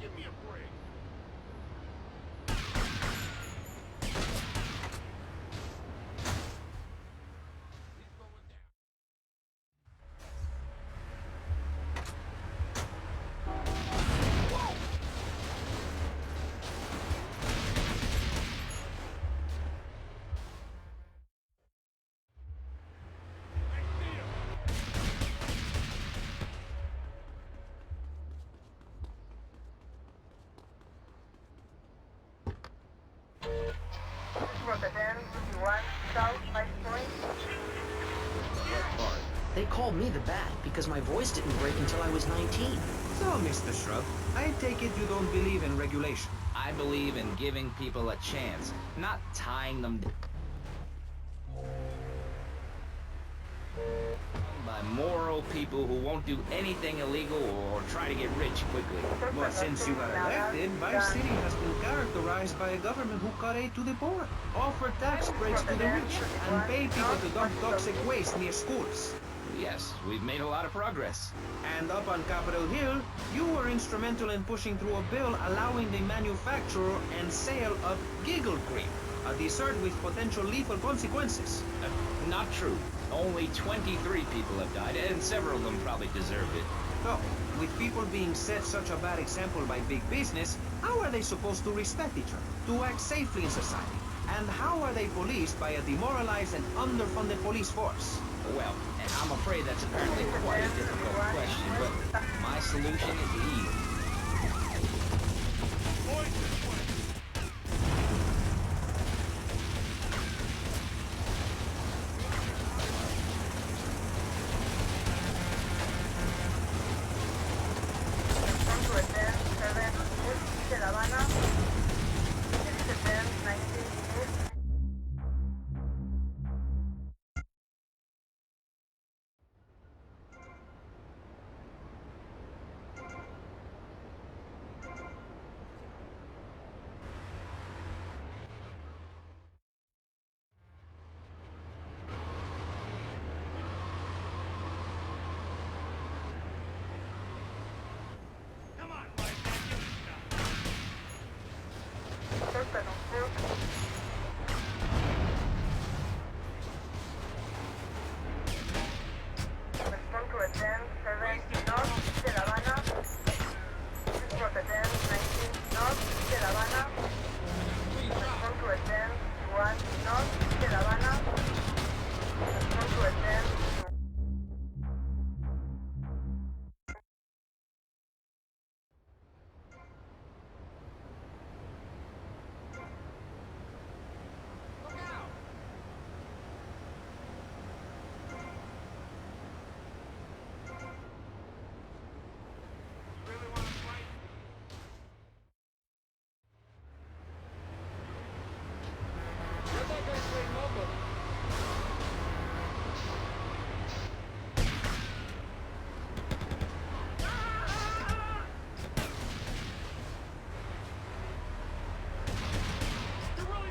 Give me a break. He's going down. Whoa! I see him. They called me the Bat because my voice didn't break until I was 19. So, Mr. Shrub, I take it you don't believe in regulation. I believe in giving people a chance, not tying them by moral people who won't do anything illegal or try to get rich quickly. But since you got elected, Vice City has been characterized by a government who cut aid to the poor, offer tax breaks to the rich, and pay people to dump toxic waste near schools. Yes, we've made a lot of progress. And up on Capitol Hill, you were instrumental in pushing through a bill allowing the manufacture and sale of giggle cream, a dessert with potential lethal consequences. Not true. Only 23 people have died, and several of them probably deserved it. So, with people being set such a bad example by big business, how are they supposed to respect each other, to act safely in society? And how are they policed by a demoralized and underfunded police force? Well, I'm afraid that's apparently quite a difficult question, but my solution is easy. Boys this way. Come on, Mike, get this stuff. Look out! You really want to fight? Where'd that guy say nobody? You're really...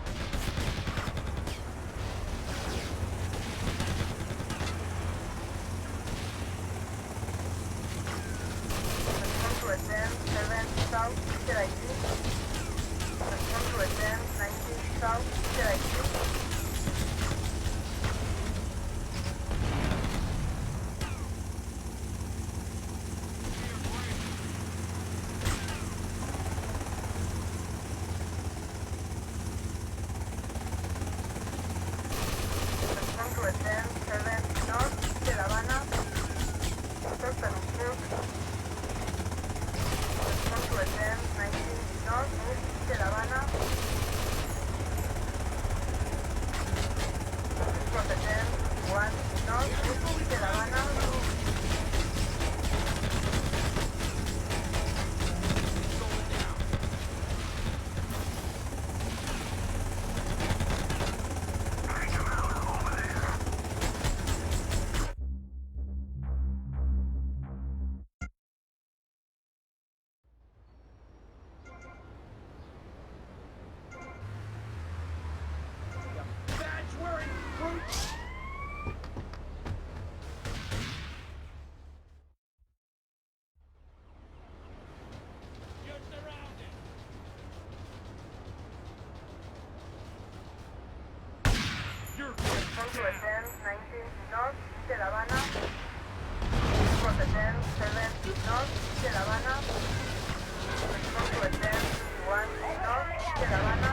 to attend 19 North, De La Habana. For the 10, 7 North, De La Habana. Respond to attend 1 North, De La Habana.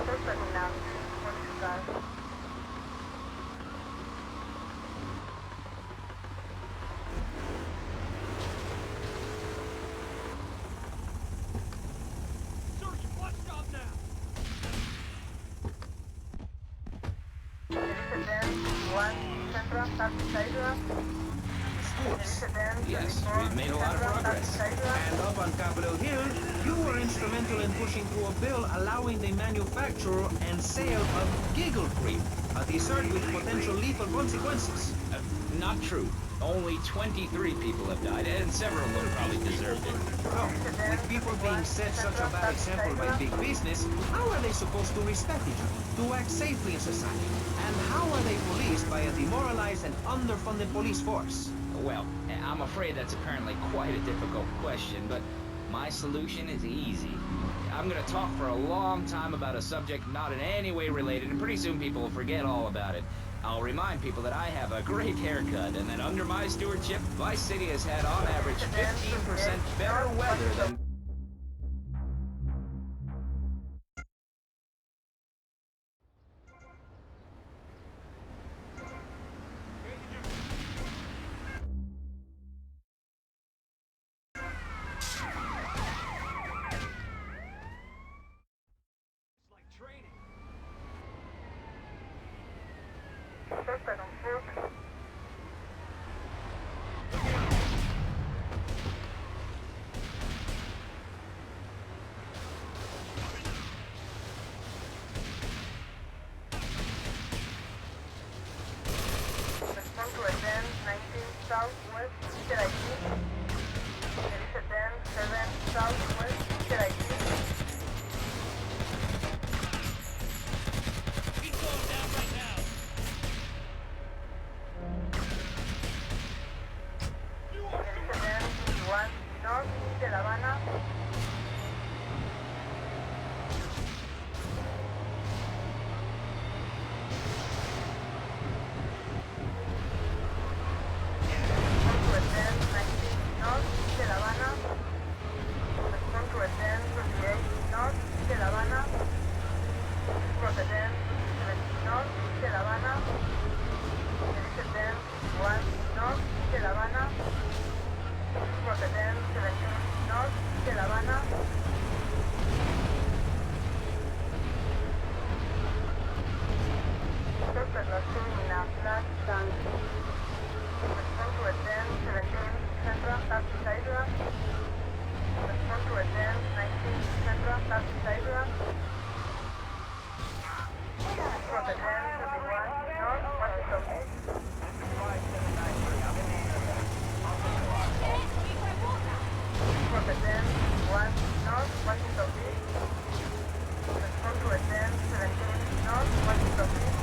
Suspect now, police car. Sergeant, let's stop now. Schools. Yes, we've made a lot of progress. And up on Capitol Hill, you were instrumental in pushing through a bill allowing the manufacture and sale of giggle cream, a dessert with potential lethal consequences. Not true. Only 23 people have died, and several would have probably deserved it. So, with people being set such a bad example by big business, how are they supposed to respect each other, to act safely in society? And how are they policed by a demoralized and underfunded police force? Well, I'm afraid that's apparently quite a difficult question, but my solution is easy. I'm gonna talk for a long time about a subject not in any way related, and pretty soon people will forget all about it. I'll remind people that I have a great haircut, and that under my stewardship, Vice City has had on average 15% better weather than... It's like training. Suspect on foot. Respond to a 10, 19 Southwest, Easter ID. There is a 10, 7 Southwest, Easter ID. He's going down right now. There is a 10, 1 North, De La Habana. Respond to a 10, 19 North, De La Habana. Respond to a 10, 28 North, De La Habana. For the 10, 17 North, De La Habana. There is a 10, 1 North, De La Habana. For the 10, 17 North, De La Habana. Suspect was shooting in a flash tank. Respond to a 10, 17 Central, Taxi Sidewalk. Respond to a 10, 19 Central, Taxi Sidewalk. For the 10, 31 North, Washington Beach. For the 10, 1 North, Washington Beach. Respond to a 10, 17 North, Washington Beach.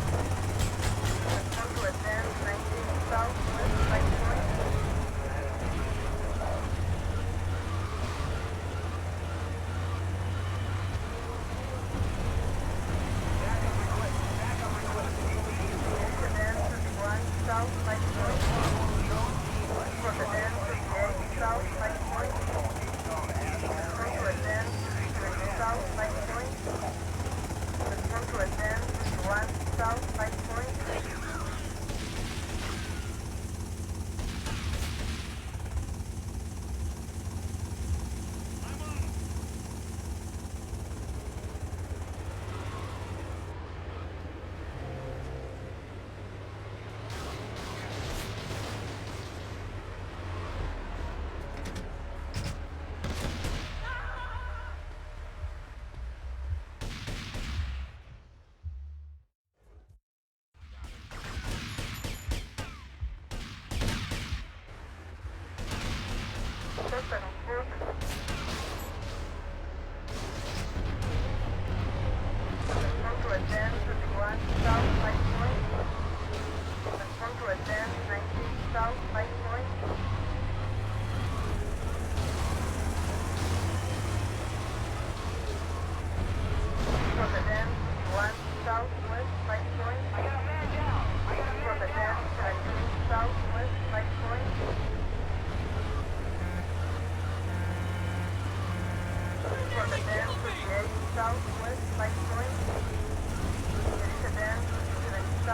Respond to a 10, 19 South, West, Light Point. South Light Point. For the 10, 38 South Light Point. Respond to a 10, 20 South Light Point. Respond to a 10, 1 South Light Point. I'm on him.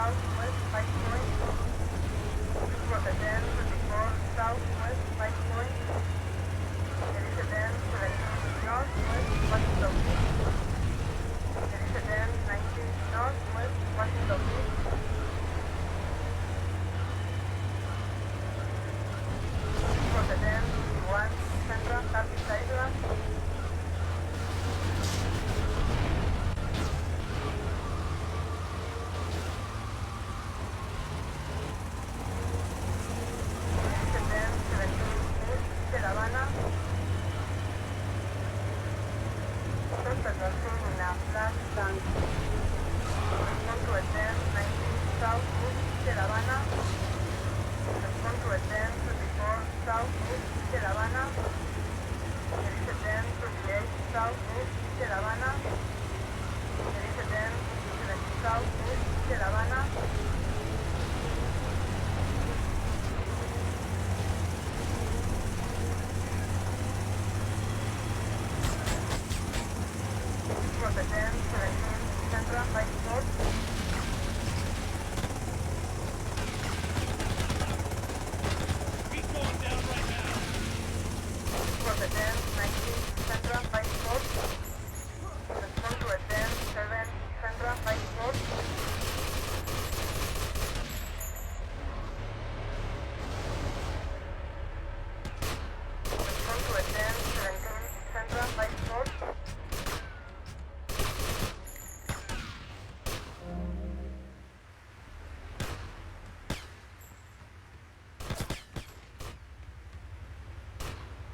southwest 5 point. Rotterdam 24 southwest 5 point. Amsterdam 17 northwest Washington Beach. Amsterdam 19 northwest Washington Beach. Rotterdam 21 central Turkish Island. Amsterdam 17 east de La Habana. Conservación in a flat tank. Respond to attend 19 south east de La Habana. Respond to attend 24 south east de La Habana. Amsterdam 28 south east de La Habana. Amsterdam 20 south east de La Habana. Rotterdam 17 central 5 port. Rotterdam 19 central 5 port. Respond to attend 7 central 5 port. Respond to attend 17 central 5 port.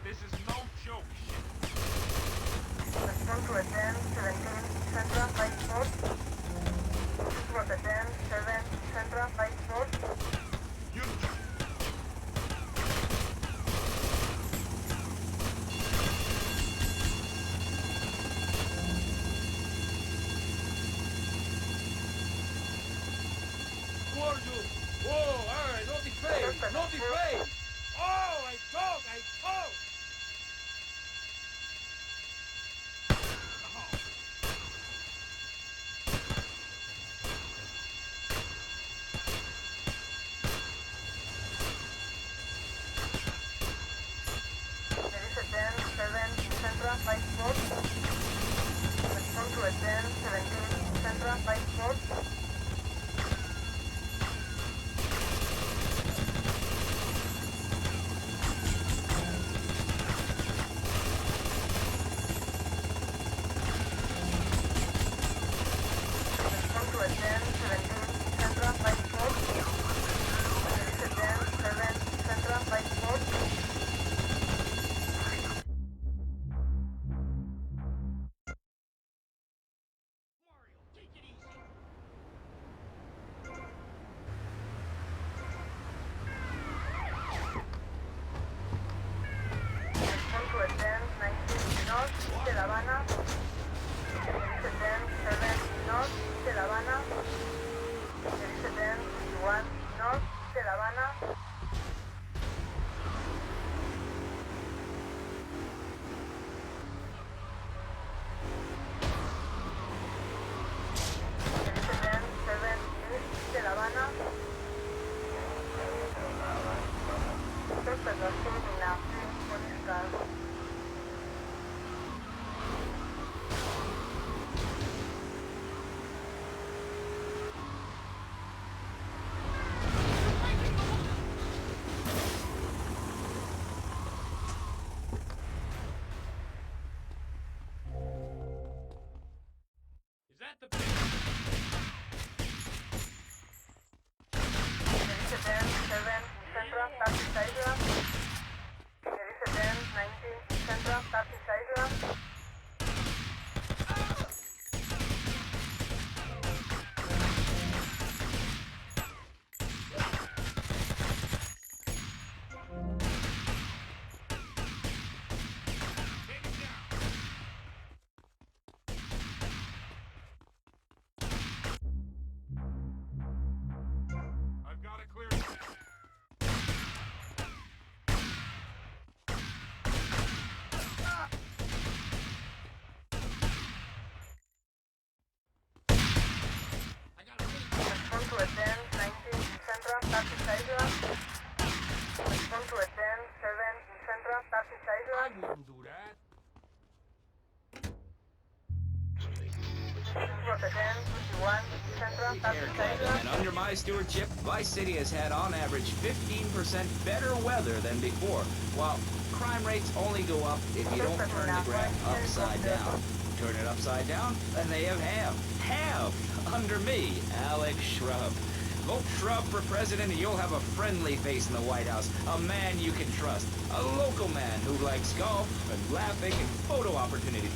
This is no joke shit. Respond to attend 17 central 5 port. Rotterdam 7 central 5 port. You Who are you? Whoa, alright, not the face, not the face! Oh, I talk! Amsterdam 7 central 5 port. Respond to attend 17 central 5 port. Taxis Island. Respond to a 10-7 in Central Taxis I Island. wouldn't do that. This was a 10-21 in Central Here, Taxis Kevin, and Island. under my stewardship, Vice City has had on average 15% better weather than before, while crime rates only go up if you don't turn the graph upside down. Turn it upside down, and they have halved. Halved! Under me, Alex Shrub. Vote Shrub for president and you'll have a friendly face in the White House. A man you can trust. A local man who likes golf and laughing and photo opportunities.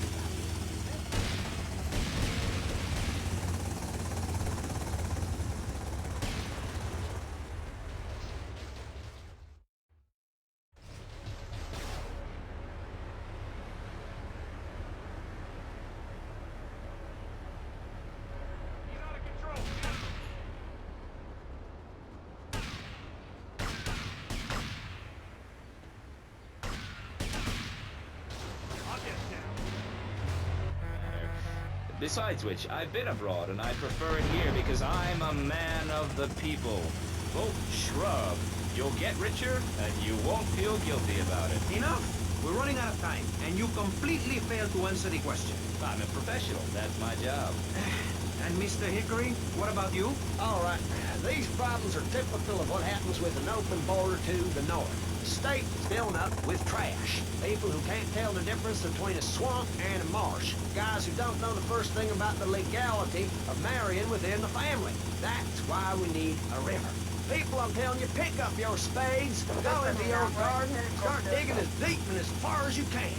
He's out of control. I'll get it down. Besides which, I've been abroad and I prefer it here because I'm a man of the people. Vote Shrub. You'll get richer and you won't feel guilty about it. Enough! We're running out of time, and you completely failed to answer the question. I'm a professional. That's my job. And Mr. Hickory, what about you? All right, these problems are typical of what happens with an open border to the north. The state is filled up with trash. People who can't tell the difference between a swamp and a marsh. Guys who don't know the first thing about the legality of marrying within the family. That's why we need a river. People, I'm telling you, pick up your spades, go into your garden, start digging as deep and as far as you can.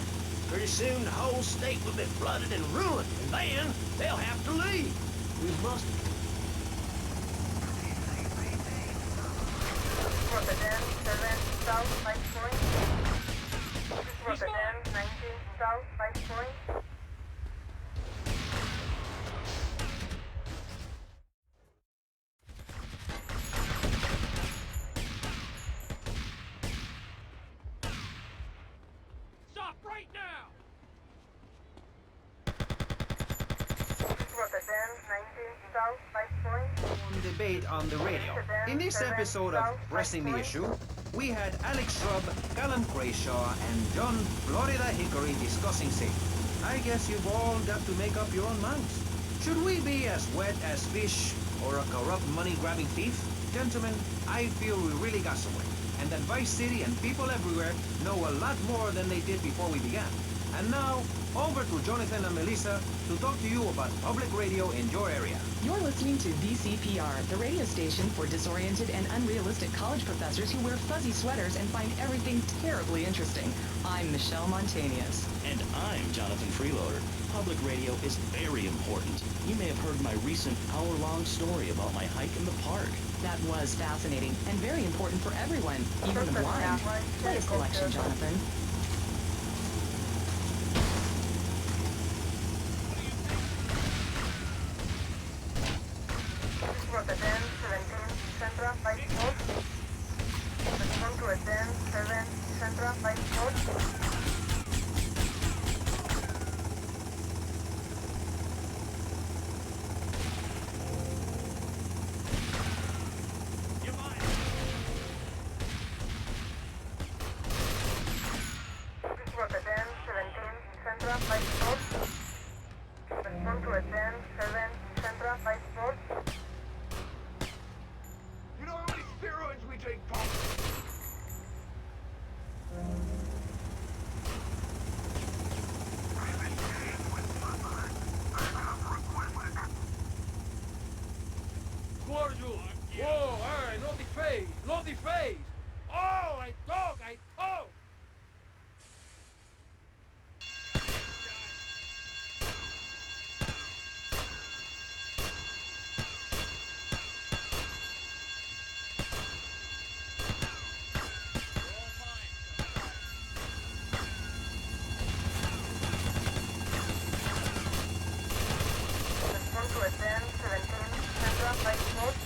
Pretty soon the whole state will be flooded and ruined, and then they'll have to leave. We must... This was a 10-7 South 5 Point. This was a 10-19 South 5 Point. Stop right now! This was a 10-19 South 5 Point. Debate on the radio. In this episode of Pressing the Issue, we had Alex Shrub, Callum Crayshaw, and John Florida Hickory discussing safety. I guess you've all got to make up your own minds. Should we be as wet as fish or a corrupt money-grabbing thief? Gentlemen, I feel we really got somewhere, and that Vice City and people everywhere know a lot more than they did before we began. And now, over to Jonathan and Melissa to talk to you about public radio in your area. You're listening to VCPR, the radio station for disoriented and unrealistic college professors who wear fuzzy sweaters and find everything terribly interesting. I'm Michelle Montañez. And I'm Jonathan Freeloader. Public radio is very important. You may have heard my recent hour-long story about my hike in the park. That was fascinating and very important for everyone, even the blind. Play a selection, Jonathan. This was a 10-17 Central 5 Sport. Respond to a 10-7 Central 5 Sport. You're mine. This was a 10-17 Central 5 Sport. Respond to a 10-7 Central 5 Sport. You know how many steroids we take, Pop? Cordial. Whoa, all right, no defase, no defase. Oh, I talk. Respond to a 10-17 Central 5 Sport.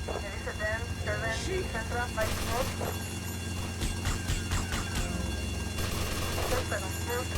There is a 10-7 Central 5 Sport. Super Sport.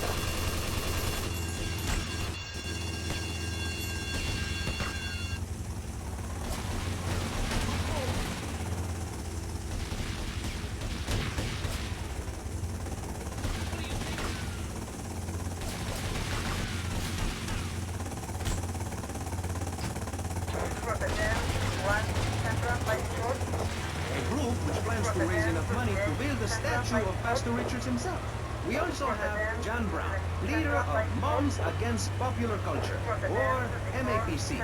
A group which plans to raise enough money to build a statue of Pastor Richards himself. We also have John Brown, leader of Moms Against Popular Culture, or MAPC,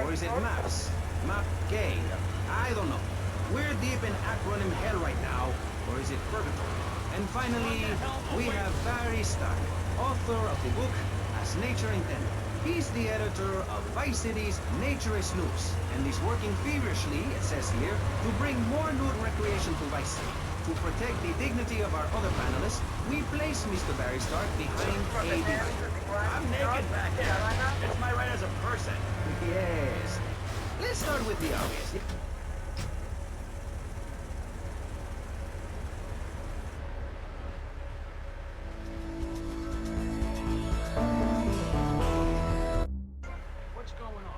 or is it MAPS? MAP Gay? I don't know. We're deep in acronym hell right now, or is it purgatory? And finally, we have Barry Stark, author of the book As Nature Intended. He's the editor of Vice City's Nature is Loose, and is working feverishly, it says here, to bring more nude recreation to Vice City. To protect the dignity of our other panelists, we place Mr. Barry Stark behind a divider. I'm naked back there. It's my right as a person. Yes. Let's start with the obvious. What's going on?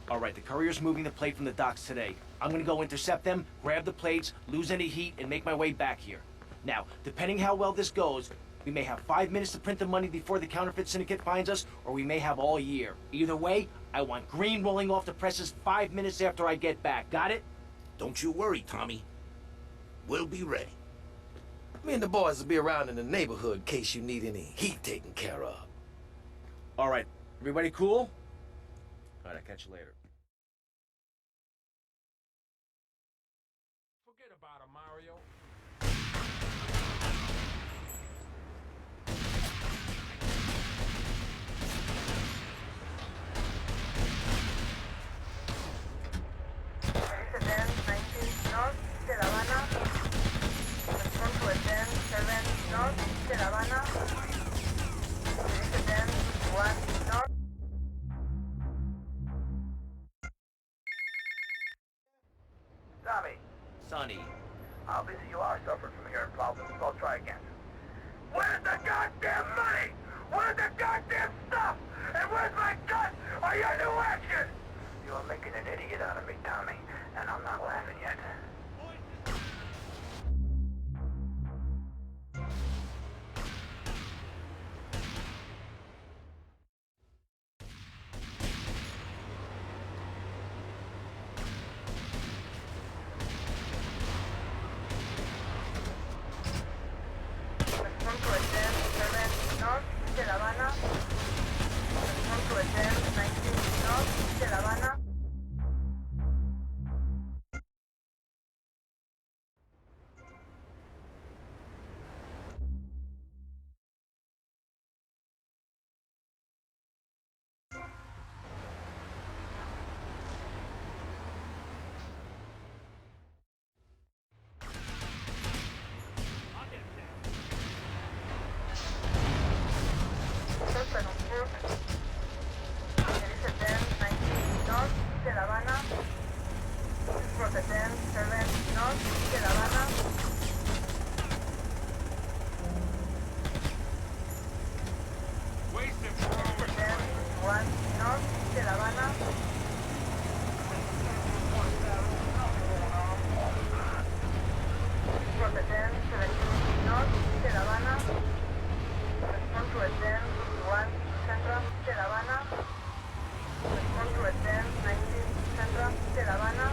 All right, the courier's moving the plate from the docks today. I'm gonna go intercept them, grab the plates, lose any heat, and make my way back here. Now, depending how well this goes, we may have 5 minutes to print the money before the counterfeit syndicate finds us, or we may have all year. Either way, I want green rolling off the presses 5 minutes after I get back. Got it? Don't you worry, Tommy. We'll be ready. Me and the boys will be around in the neighborhood in case you need any heat taken care of. All right, everybody cool? All right, I'll catch you later. Forget about him, Mario. Dirige 10, 19 North de La Habana. Respond to a 10, 7 North de La Habana. Dirige 10, 1 North. Tommy, Sonny. how busy you are suffering from hearing problems, so I'll try again. Where's the goddamn money? Where's the goddamn stuff? And where's my gun? Are you new action? You're making an idiot out of me, Tommy, and I'm not laughing yet. Respond to a 10, 7 North de La Habana. Respond to a 10, 19 North de La Habana. Dirige 10, 19 North de La Habana. From the 10, 7 North de La Habana. Waste him, Dirige 10, 1 North de La Habana. From the 10, 17 North de La Habana. Respond to a 10, 1 Central de La Habana. Respond to a 10, 19 Central de La Habana.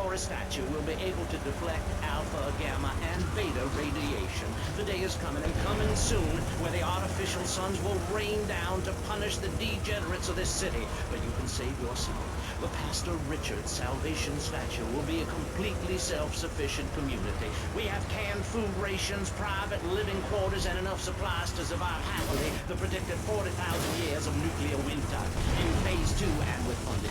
Flora statue will be able to deflect alpha, gamma, and beta radiation. The day is coming, and coming soon, where the artificial suns will rain down to punish the degenerates of this city. But you can save yourself. The Pastor Richard Salvation statue will be a completely self-sufficient community. We have canned food rations, private living quarters, and enough supplies to survive happily the predicted 40,000 years of nuclear winter in phase 2 and with funding.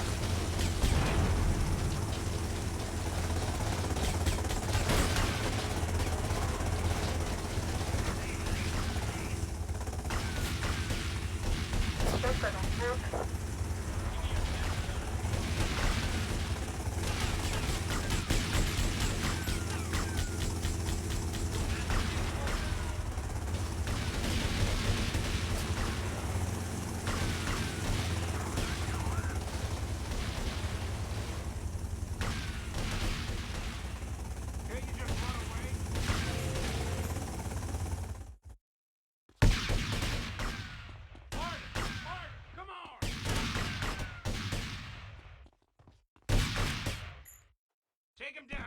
Take him down!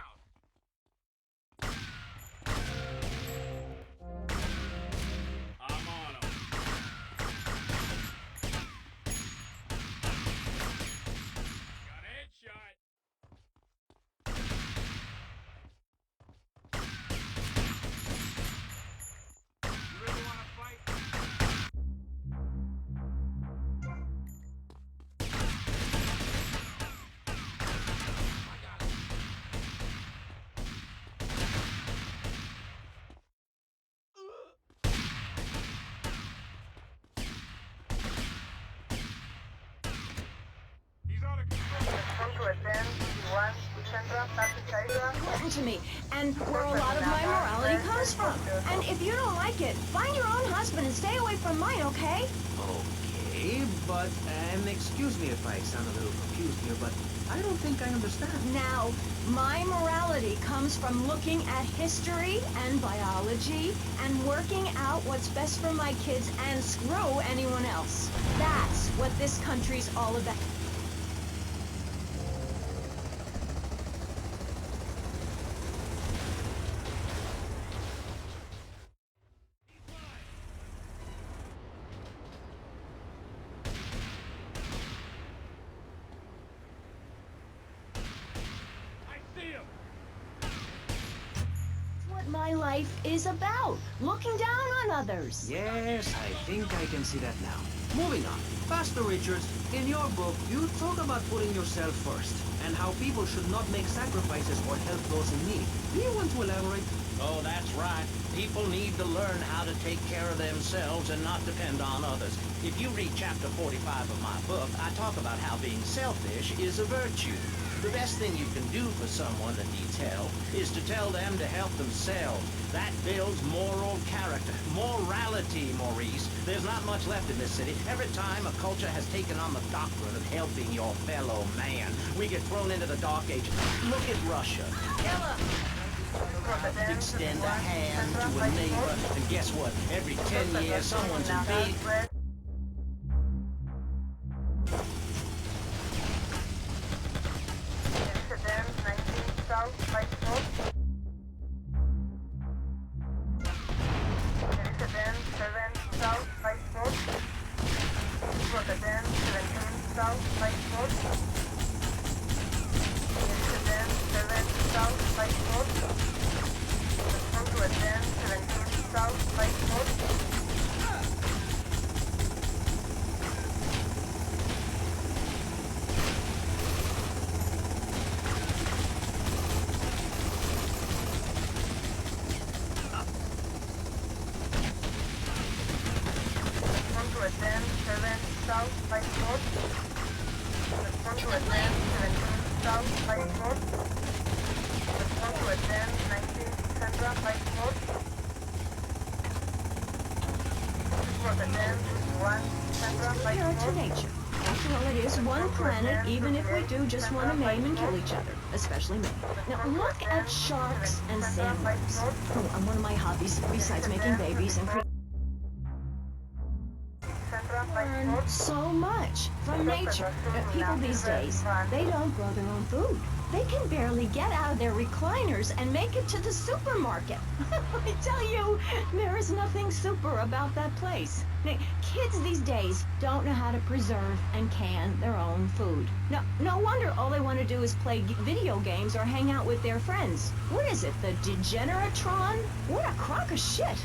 I'm on him. Got a headshot. You really want to fight? Listen to me, and where a lot of my morality comes from. And if you don't like it, find your own husband and stay away from mine, okay? Okay, but, excuse me if I sound a little confused here, but I don't think I understand. Now, my morality comes from looking at history and biology and working out what's best for my kids and screw anyone else. That's what this country's all about. My life is about looking down on others. Yes, I think I can see that now. Moving on. Pastor Richards, in your book, you talk about putting yourself first and how people should not make sacrifices or help those in need. Do you want to elaborate? Oh, that's right. People need to learn how to take care of themselves and not depend on others. If you read chapter 45 of my book, I talk about how being selfish is a virtue. The best thing you can do for someone that needs help is to tell them to help themselves. That builds moral character. Morality, Maurice. There's not much left in this city. Every time a culture has taken on the doctrine of helping your fellow man, we get thrown into the dark ages. Look at Russia. Extend a hand to a neighbor, and guess what? Every 10 years, someone's invaded. Pure to nature. After all, it is one planet, even if we do just want to maim and kill each other, especially me. Now, look at sharks and sandworms. Oh, and one of my hobbies, besides making babies and learn so much from nature. People these days, they don't grow their own food. They can barely get out of their recliners and make it to the supermarket. I tell you, there is nothing super about that place. Kids these days don't know how to preserve and can their own food. No wonder all they want to do is play video games or hang out with their friends. What is it, the Degeneratron? What a crock of shit.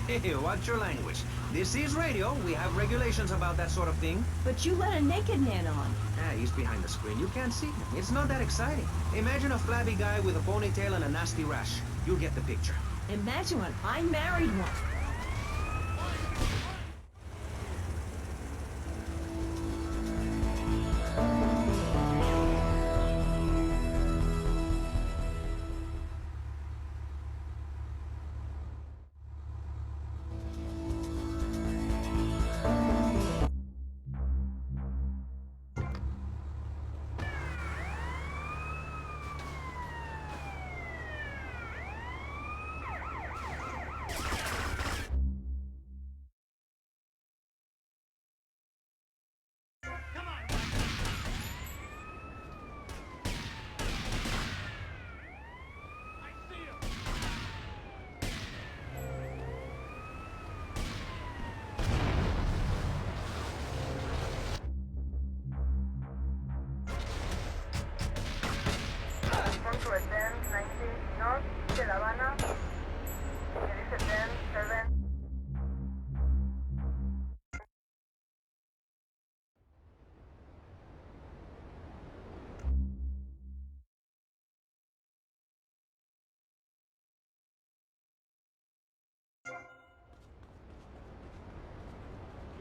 Hey, watch your language. This is radio. We have regulations about that sort of thing. But you let a naked man on. Yeah, he's behind the screen. You can't see him. It's not that exciting. Imagine a flabby guy with a ponytail and a nasty rash. You'll get the picture. Imagine when I married one. To attend 19 North de La Habana. It is attend 7.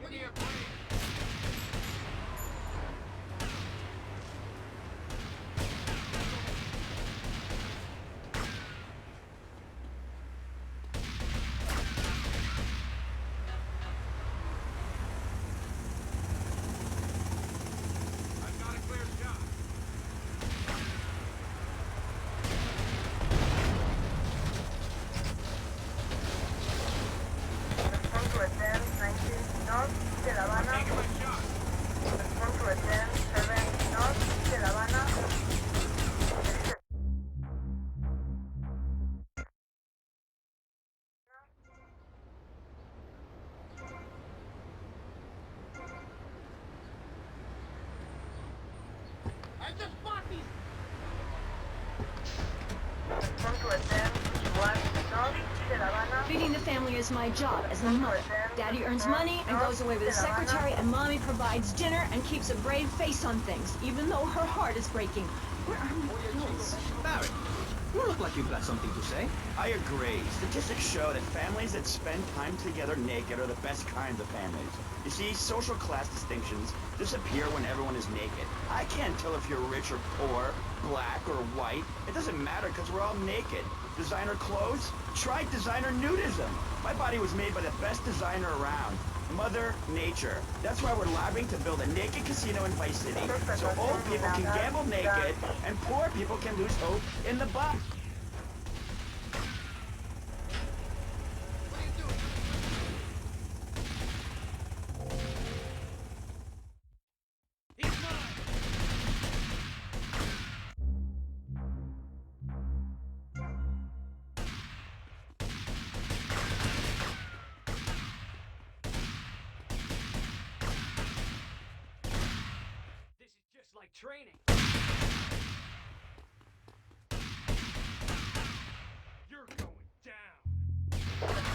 Give me a break. To attend 19 North de La Habana. To attend 7 North de La Habana. I just bought these. To attend 1 North de La Habana. Feeding the family is my job as a mother. Daddy earns money and goes away with a secretary, and Mommy provides dinner and keeps a brave face on things, even though her heart is breaking. Where are my pills? Barry, you look like you've got something to say. I agree. Statistics show that families that spend time together naked are the best kinds of families. You see, social class distinctions disappear when everyone is naked. I can't tell if you're rich or poor, black or white. It doesn't matter because we're all naked. Designer clothes? Try designer nudism. My body was made by the best designer around. Mother Nature. That's why we're lobbying to build a naked casino in Vice City, so old people can gamble naked and poor people can lose hope in the box. What are you doing? He's mine. This is just like training. You're going down.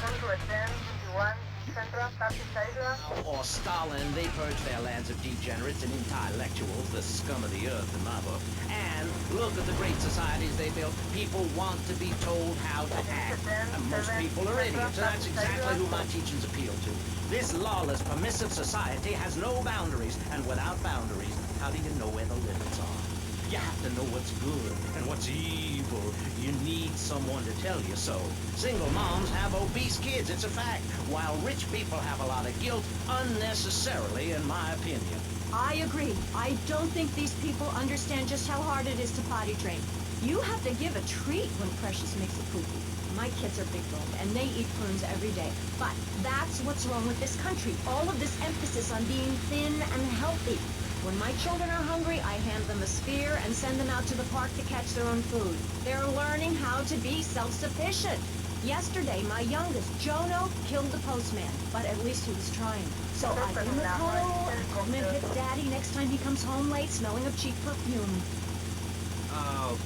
To attend 21 Central Baptist Island. Or Stalin, they purged their lands of degenerates and intellectuals, the scum of the earth in my book. And look at the great societies they built. People want to be told how to act. And most people are idiots, and that's exactly who my teachings appeal to. This lawless, permissive society has no boundaries, and without boundaries, how do you know where the limits are? You have to know what's good and what's evil. You need someone to tell you so. Single moms have obese kids, it's a fact, while rich people have a lot of guilt, unnecessarily, in my opinion. I agree. I don't think these people understand just how hard it is to potty train. You have to give a treat when Precious makes a poo-poo. My kids are big boned, and they eat prunes every day. But that's what's wrong with this country. All of this emphasis on being thin and healthy. When my children are hungry, I hand them a spear and send them out to the park to catch their own food. They're learning how to be self-sufficient. Yesterday, my youngest, Jono, killed the postman, but at least he was trying. So I gave him a cuddle, I told him to hit Daddy next time he comes home late smelling of cheap perfume.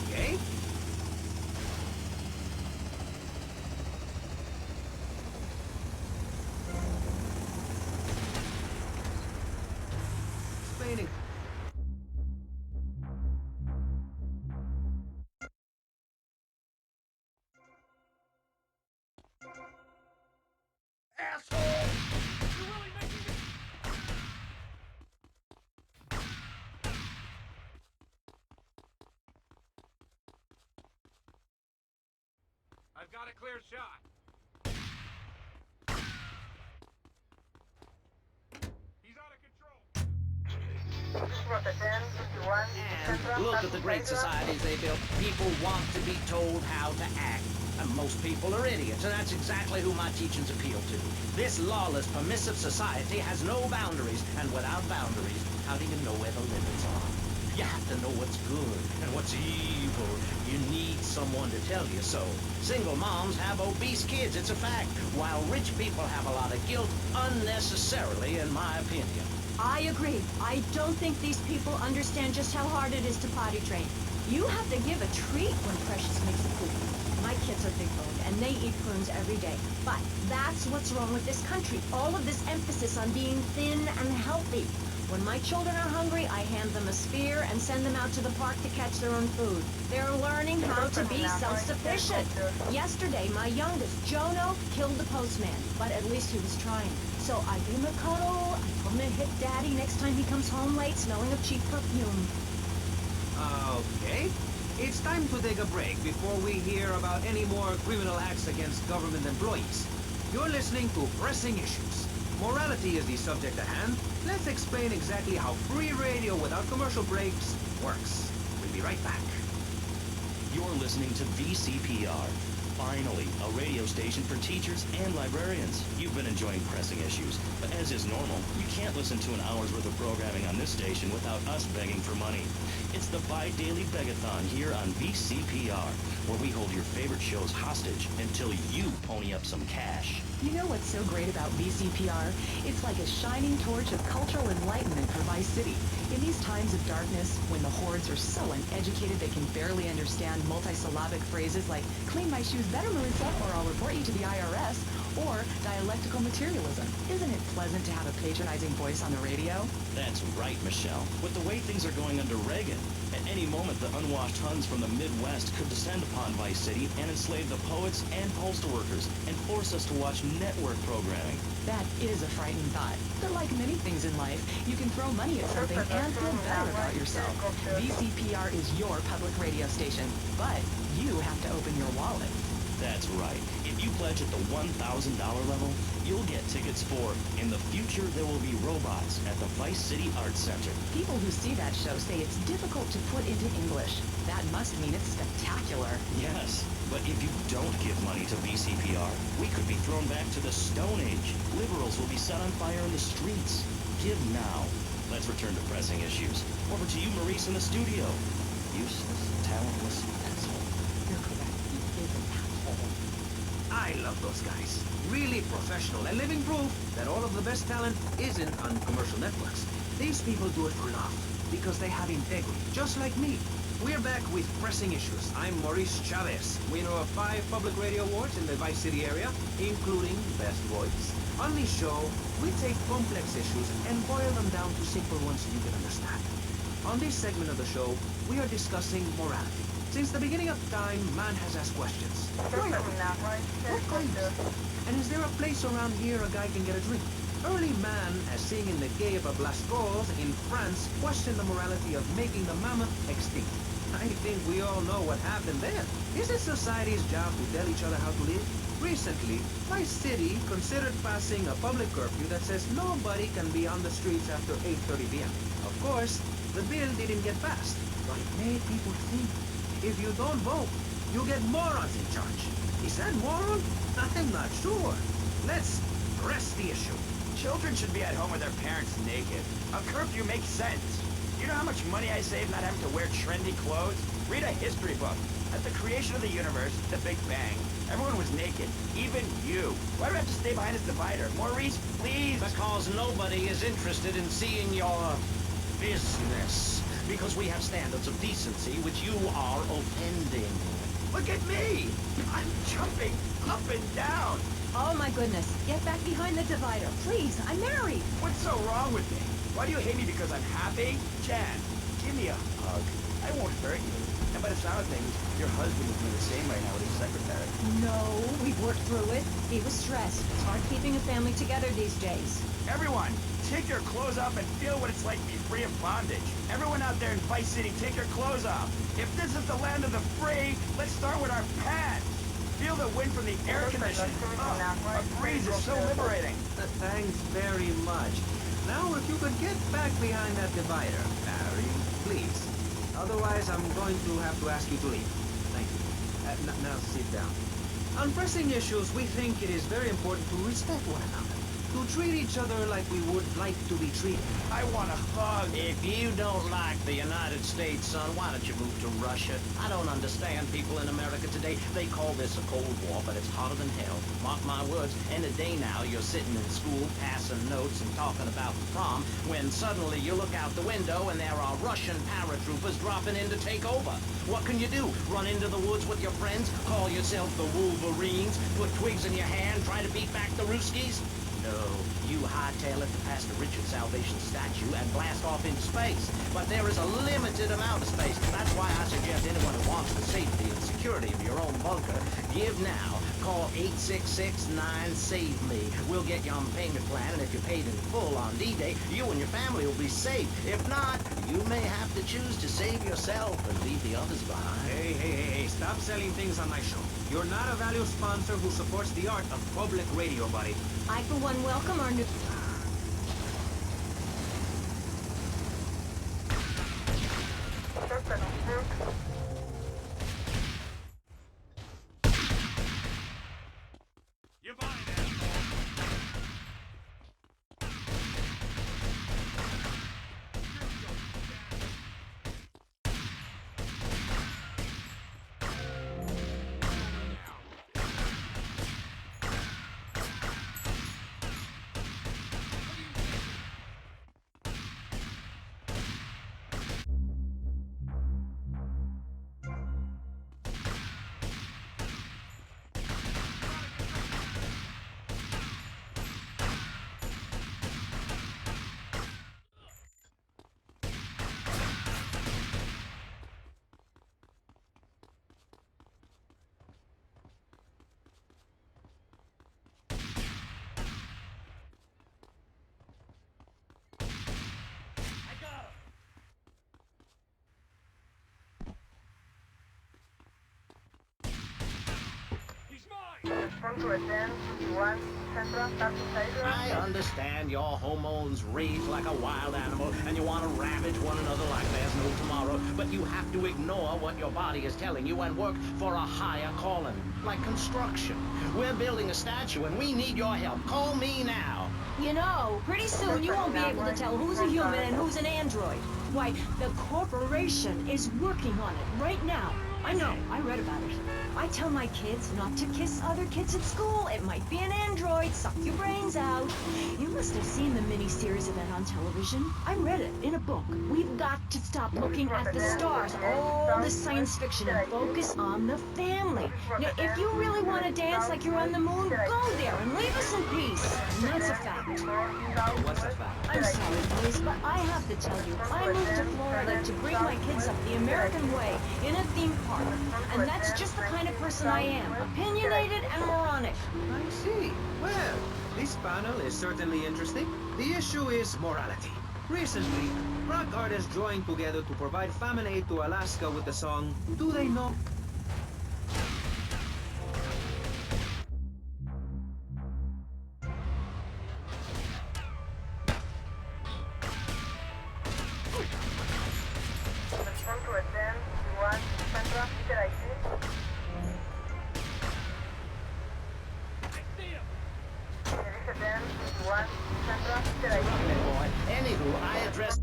Okay. Explaining. Asshole! You're really making me... I've got a clear shot. He's out of control. And look at the great societies they built. People want to be told how to act. And most people are idiots, and that's exactly who my teachings appeal to. This lawless, permissive society has no boundaries, and without boundaries, how do you know where the limits are? You have to know what's good and what's evil. You need someone to tell you so. Single moms have obese kids, it's a fact, while rich people have a lot of guilt unnecessarily, in my opinion. I agree. I don't think these people understand just how hard it is to potty train. You have to give a treat when Precious makes a poop. My kids are big-boned, and they eat prunes every day. But that's what's wrong with this country. All of this emphasis on being thin and healthy. When my children are hungry, I hand them a spear and send them out to the park to catch their own food. They're learning how to be self-sufficient. Yesterday, my youngest, Jono, killed the postman, but at least he was trying. So I gave him a cuddle, I told him to hit Daddy next time he comes home late smelling of cheap perfume. Okay. It's time to take a break before we hear about any more criminal acts against government employees. You're listening to Pressing Issues. Morality is the subject at hand. Let's explain exactly how free radio without commercial breaks works. We'll be right back. You're listening to VCPR. Finally, a radio station for teachers and librarians. You've been enjoying Pressing Issues, but as is normal, you can't listen to an hour's worth of programming on this station without us begging for money. It's the bi-daily begathon here on VCPR, where we hold your favorite shows hostage until you pony up some cash. You know what's so great about VCPR? It's like a shining torch of cultural enlightenment for Vice City. In these times of darkness, when the hordes are so uneducated they can barely understand multisyllabic phrases like, clean my shoes better, Marissa, or I'll report you to the IRS, or dialectical materialism. Isn't it pleasant to have a patronizing voice on the radio? That's right, Michelle. With the way things are going under Reagan, at any moment the unwashed Huns from the Midwest could descend upon Vice City and enslave the poets and postal workers and force us to watch network programming. That is a frightening thought. But like many things in life, you can throw money at something and feel better about yourself. VCPR is your public radio station, but you have to open your wallet. That's right. If you pledge at the $1,000 level, you'll get tickets for In the Future There Will Be Robots at the Vice City Arts Center. People who see that show say it's difficult to put into English. That must mean it's spectacular. Yes, but if you don't give money to VCPR, we could be thrown back to the Stone Age. Liberals will be set on fire in the streets. Give now. Let's return to Pressing Issues. Over to you, Maurice, in the studio. Useless, talentless asshole. You're correct. He is an asshole. I love those guys. Really professional and living proof that all of the best talent isn't on commercial networks. These people do it for love because they have integrity, just like me. We're back with Pressing Issues. I'm Maurice Chavez, winner of 5 public radio awards in the Vice City area, including Best Voice. On this show, we take complex issues and boil them down to simple ones you can understand. On this segment of the show, we are discussing morality. Since the beginning of time, man has asked questions. Why are we here? What claims? And is there a place around here a guy can get a drink? Early man, as seen in the Gay of a Blascaux in France, questioned the morality of making the mammoth extinct. I think we all know what happened there. Is it society's job to tell each other how to live? Recently, my city considered passing a public curfew that says nobody can be on the streets after 8:30 p.m. Of course, the bill didn't get passed, but it made people think. If you don't vote, you get morons in charge. Is that moral? I'm not sure. Let's press the issue. Children should be at home with their parents naked. A curfew makes sense. You know how much money I save not having to wear trendy clothes? Read a history book. At the creation of the universe, the Big Bang, everyone was naked. Even you. Why do I have to stay behind this divider? Maurice, please! Because nobody is interested in seeing your business. Because we have standards of decency which you are offending. Look at me! I'm jumping up and down! Oh my goodness. Get back behind the divider. Please, I'm married. What's so wrong with me? Why do you hate me because I'm happy? Jan, give me a hug. I won't hurt you. And by the sound of things, your husband is doing the same right now with his secretary. No, we've worked through it. He was stressed. It's hard keeping a family together these days. Everyone, take your clothes off and feel what it's like to be free of bondage. Everyone out there in Vice City, take your clothes off. If this is the land of the free, let's start with our pants. Feel the wind from the air conditioning. Oh, a breeze is so liberating. Thanks very much. Now, if you could get back behind that divider, Barry, please. Otherwise, I'm going to have to ask you to leave. Thank you. Now sit down. On pressing issues, we think it is very important to respect one another. To treat each other like we would like to be treated. I want a hug. If you don't like the United States, son, why don't you move to Russia? I don't understand people in America today. They call this a Cold War, but it's hotter than hell. Mark my words, in a day now, you're sitting in school, passing notes and talking about the prom, when suddenly you look out the window and there are Russian paratroopers dropping in to take over. What can you do? Run into the woods with your friends? Call yourself the Wolverines? Put twigs in your hand? Try to beat back the Ruskies? No, you hightail it past the Richard Salvation statue and blast off into space. But there is a limited amount of space. That's why I suggest anyone who wants the safety and security of your own bunker, give now. Call 866-9-SAVE-ME. We'll get you on the payment plan, and if you're paid in full on D-Day, you and your family will be safe. If not, you may have to choose to save yourself and leave the others behind. Hey, stop selling things on my show. You're not a value sponsor who supports the art of public radio, buddy. I, for one, welcome our new... You're buying that. I understand your hormones rage like a wild animal and you want to ravage one another like there's no tomorrow, but you have to ignore what your body is telling you and work for a higher calling, like construction. We're building a statue and we need your help. Call me now. You know, pretty soon you won't be able to tell who's a human and who's an android. Why, the corporation is working on it right now. I know, I read about it. I tell my kids not to kiss other kids at school. It might be an android, suck your brains out. You must have seen the mini-series event on television. I read it in a book. We've got to stop looking at the stars, all the science fiction, and focus on the family. Now, if you really want to dance like you're on the moon, go there and leave us in peace. And that's a fact. What's the fact? I'm sorry, boys, but I have to tell you, I moved to Florida to bring my kids up the American way in a theme park. And that's just the kind of person I am. Opinionated and moronic. I see. Well, this panel is certainly interesting. The issue is morality. Recently, rock artists joined together to provide famine aid to Alaska with the song, Do They Know? Anywho, I addressed...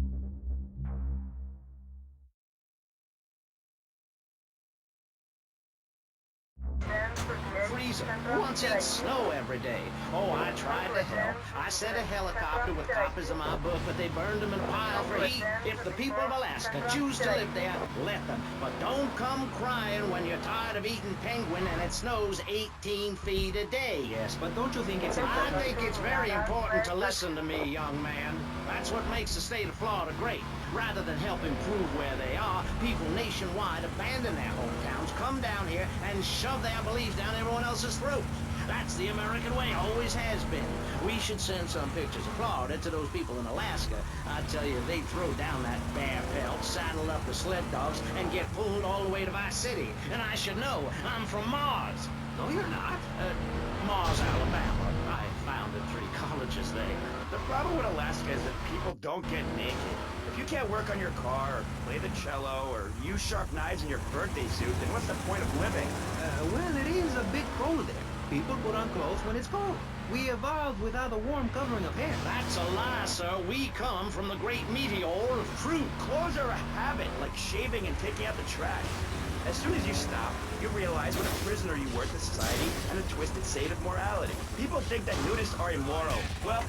wants to eat snow every day. Oh, I tried to help. I sent a helicopter with copies of my book, but they burned them in a pile for heat. If the people of Alaska choose to live there, let them. But don't come crying when you're tired of eating penguin and it snows 18 feet a day. Yes, but don't you think it's I important? think it's very important to listen to me, young man. That's what makes the state of Florida great. Rather than help improve where they are, people nationwide abandon their hometowns, come down here, and shove their beliefs down everyone else's throats. That's the American way, always has been. We should send some pictures of Florida to those people in Alaska. I tell you, they'd throw down that bear pelt, saddle up the sled dogs, and get pulled all the way to Vice City. And I should know, I'm from Mars. No, you're not. Mars, Alabama. I founded 3 colleges there. The problem with Alaska is that people don't get naked. If you can't work on your car, or play the cello, or use sharp knives in your birthday suit, then what's the point of living? Well, it is a bit cold there. People put on clothes when it's cold. We evolved without a warm covering of hair. That's a lie, sir. We come from the great meteor of fruit. Clothes are a habit, like shaving and taking out the trash. As soon as you stop, you realize what a prisoner you were to society and a twisted state of morality. People think that nudists are immoral. Well,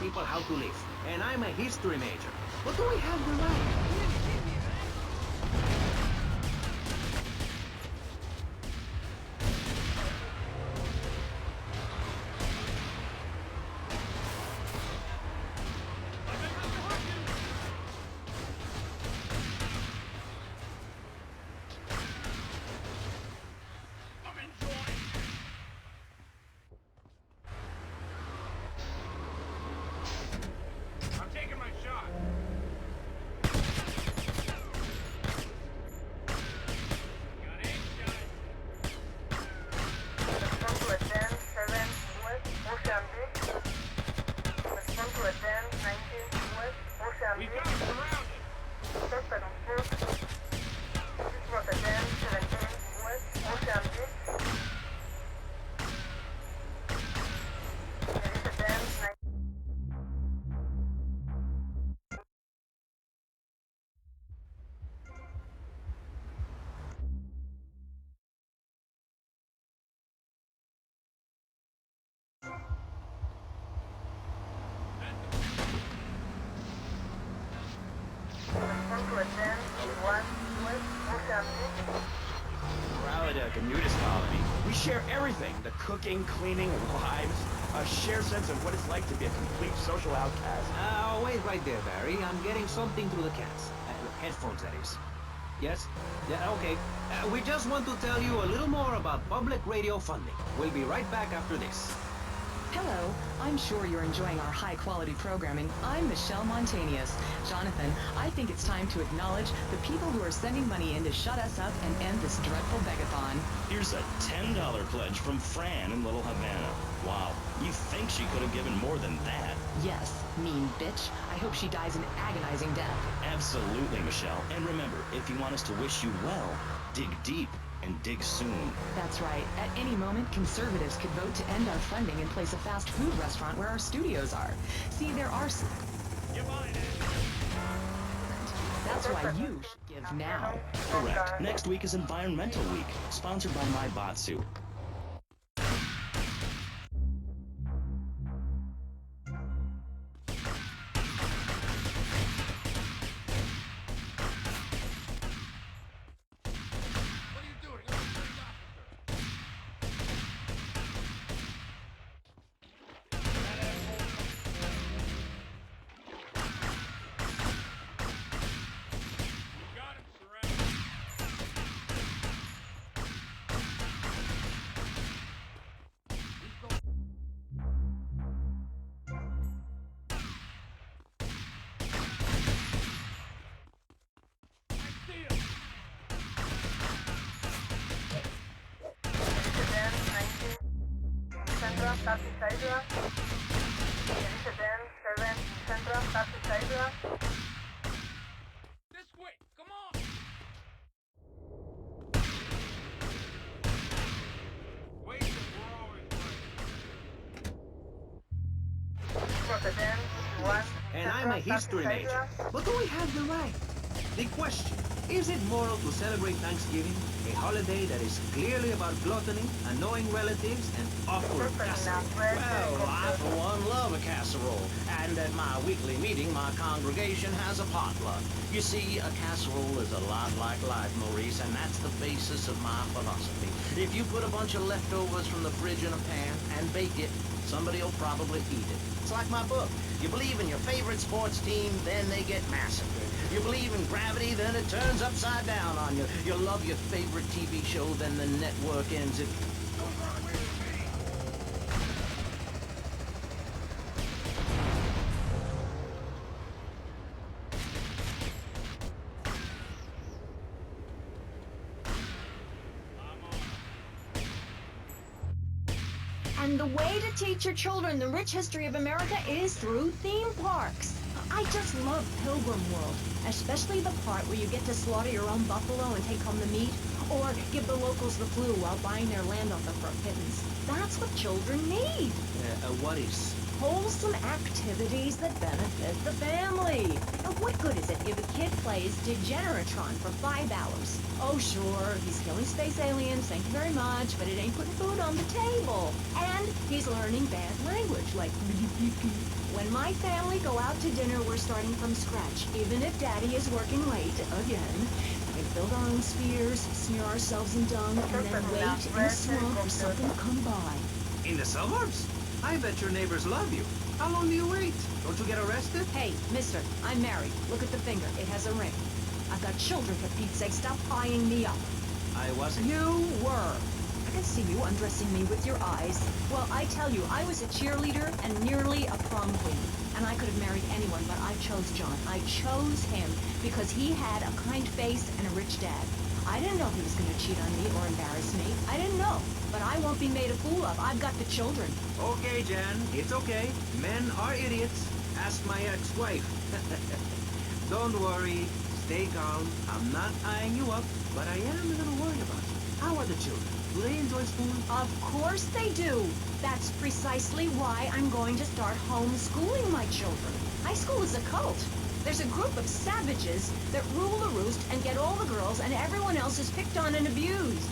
People how to live. And I'm a history major. But do we have the right? like a nudist colony. We share everything. The cooking, cleaning, wives. A shared sense of what it's like to be a complete social outcast. Wait right there, Barry. I'm getting something through the cats. Headphones, that is. Yes? Yeah, okay. We just want to tell you a little more about public radio funding. We'll be right back after this. Hello, I'm sure you're enjoying our high-quality programming. I'm Michelle Montanius. Jonathan, I think it's time to acknowledge the people who are sending money in to shut us up and end this dreadful begathon. Here's a $10 pledge from Fran in Little Havana. Wow, you think she could have given more than that? Yes, mean bitch. I hope she dies an agonizing death. Absolutely, Michelle. And remember, if you want us to wish you well, dig deep and dig soon. That's right. At any moment, conservatives could vote to end our funding and place a fast food restaurant where our studios are. See, there are some... You're buying it. That's why you should give now. Correct. Next week is Environmental Week, sponsored by My Batsu. Central, Taxi Sidewalk. Elise 10, 7, Central, Taxi Sidewalk. This way, come on! Wait, we're always Route 10, 1, And I'm a history major. But do we have the right? The question, is it moral to celebrate Thanksgiving, a holiday that is clearly about gluttony, annoying relatives, and awkward casserole? Well, I for one love a casserole, and at my weekly meeting, my congregation has a potluck. You see, a casserole is a lot like life, Maurice, and that's the basis of my philosophy. If you put a bunch of leftovers from the fridge in a pan and bake it, somebody will probably eat it. It's like my book. You believe in your favorite sports team, then they get massacred. You believe in gravity, then it turns upside down on you. You love your favorite TV show, then the network ends it. And the way to teach your children the rich history of America is through theme parks. I just love Pilgrim World, especially the part where you get to slaughter your own buffalo and take home the meat, or give the locals the flu while buying their land off them for pittance. That's what children need. What is? Wholesome activities that benefit the family. Now, what good is it if a kid plays Degeneratron for 5 hours? Oh, sure, he's killing space aliens, thank you very much, but it ain't putting food on the table. And he's learning bad language, like when my family go out to dinner, we're starting from scratch, even if Daddy is working late again. We build our own spheres, smear ourselves in dung, and then wait in the swamp for something to come by. In the suburbs? I bet your neighbors love you. How long do you wait? Don't you get arrested? Hey, mister, I'm married. Look at the finger. It has a ring. I've got children, for Pete's sake. Stop eyeing me up. I wasn't. You were. I can see you undressing me with your eyes. Well, I tell you, I was a cheerleader and nearly a prom queen. And I could have married anyone, but I chose John. I chose him because he had a kind face and a rich dad. I didn't know he was going to cheat on me or embarrass me. I didn't know. But I won't be made a fool of. I've got the children. Okay, Jan. It's okay. Men are idiots. Ask my ex-wife. Don't worry. Stay calm. I'm not eyeing you up, but I am a little worried about you. How are the children? Do they enjoy school? Of course they do. That's precisely why I'm going to start homeschooling my children. High school is a cult. There's a group of savages that rule the roost and get all the girls, and everyone else is picked on and abused.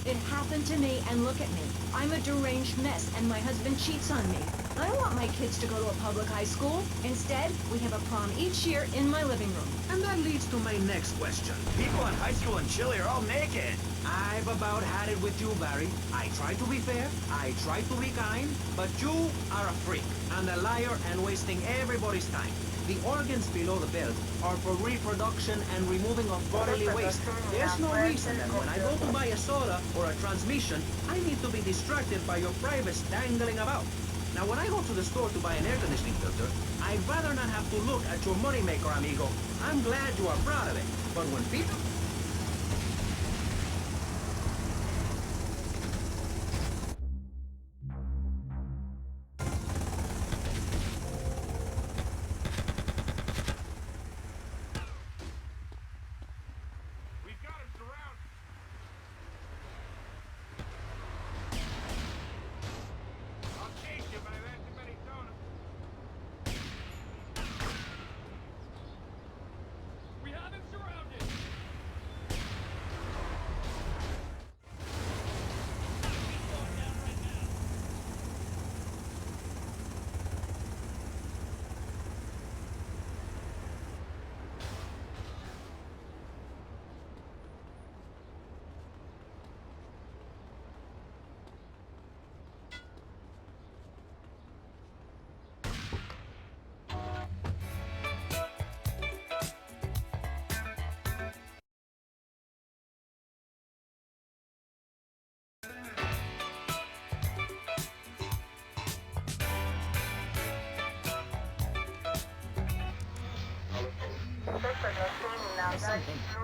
It happened to me, and look at me. I'm a deranged mess, and my husband cheats on me. I don't want my kids to go to a public high school. Instead, we have a prom each year in my living room. And that leads to my next question. People in high school in Chile are all naked. I've about had it with you, Barry. I try to be fair, I try to be kind, but you are a freak, and a liar and wasting everybody's time. The organs below the belt are for reproduction and removing of bodily waste. There's no reason that when I go to buy a soda or a transmission, I need to be distracted by your privates dangling about. Now, when I go to the store to buy an air conditioning filter, I'd rather not have to look at your moneymaker, amigo. I'm glad you are proud of it. But when people... We've got him surrounded. I'll chase you, but I've had too many donuts. We have him surrounded. He's going down right now.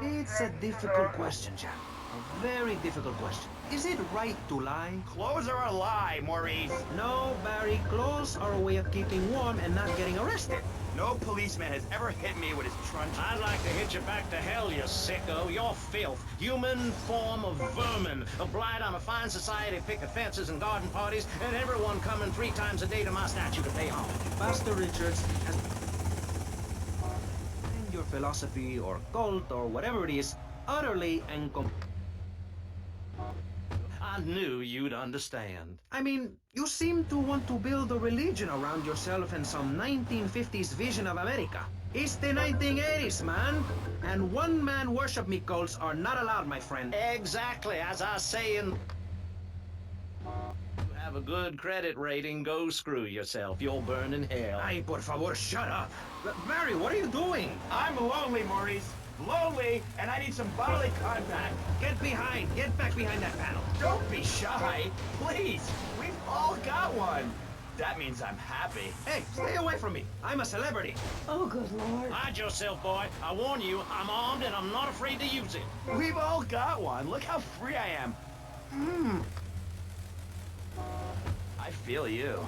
It's a difficult question, Jack. A very difficult question. Is it right to lie? Clothes are a lie, Maurice. No, Barry, clothes are a way of keeping warm and not getting arrested. No policeman has ever hit me with his truncheon. I'd like to hit you back to hell, you sicko. You're filth. Human form of vermin. A blight on a fine society, picket fences and garden parties, and everyone coming 3 times a day to my statue to pay homage. Pastor Richards has... And your philosophy or cult or whatever it is, utterly and I knew you'd understand. I mean, you seem to want to build a religion around yourself and some 1950s vision of America. It's the 1980s, man. And one-man worship me cults are not allowed, my friend. Exactly, as I say in... You have a good credit rating, go screw yourself. You'll burn in hell. Ay, por favor, shut up. Barry, what are you doing? I'm lonely, Maurice. Lonely, and I need some bodily contact. Get back behind that panel. Don't be shy. Please, we've all got one. That means I'm happy. Hey, stay away from me. I'm a celebrity. Oh, good Lord. Hide yourself, boy. I warn you, I'm armed and I'm not afraid to use it. We've all got one. Look how free I am. I feel you.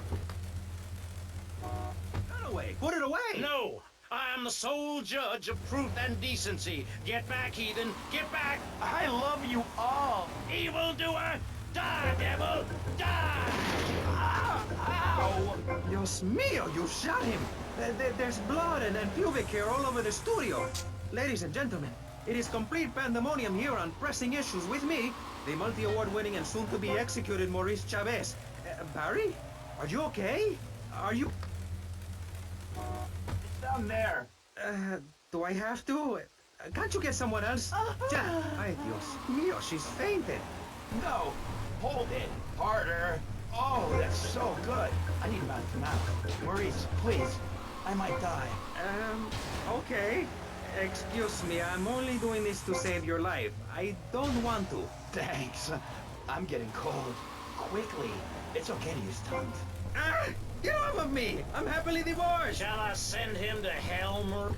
Put it away. Put it away. No! I am the sole judge of truth and decency. Get back, heathen. Get back! I love you all. Evildoer! Die, devil! Die! Ow! Dios mío, you shot him. There's blood and pubic hair all over the studio. Ladies and gentlemen, it is complete pandemonium here on Pressing Issues with me, the multi-award winning and soon-to-be executed Maurice Chavez. Barry? Are you okay? Are you... Down there. Do I have to? Can't you get someone else? Ay, Dios mío, she's fainted. No. Hold it. Harder. Oh, that's so good. I need mouth to mouth. Maurice, please. I might die. Okay. Excuse me, I'm only doing this to save your life. I don't want to. Thanks. I'm getting cold. Quickly. It's okay to use tongues. Ah! Get off of me! I'm happily divorced! Shall I send him to hell, Mer?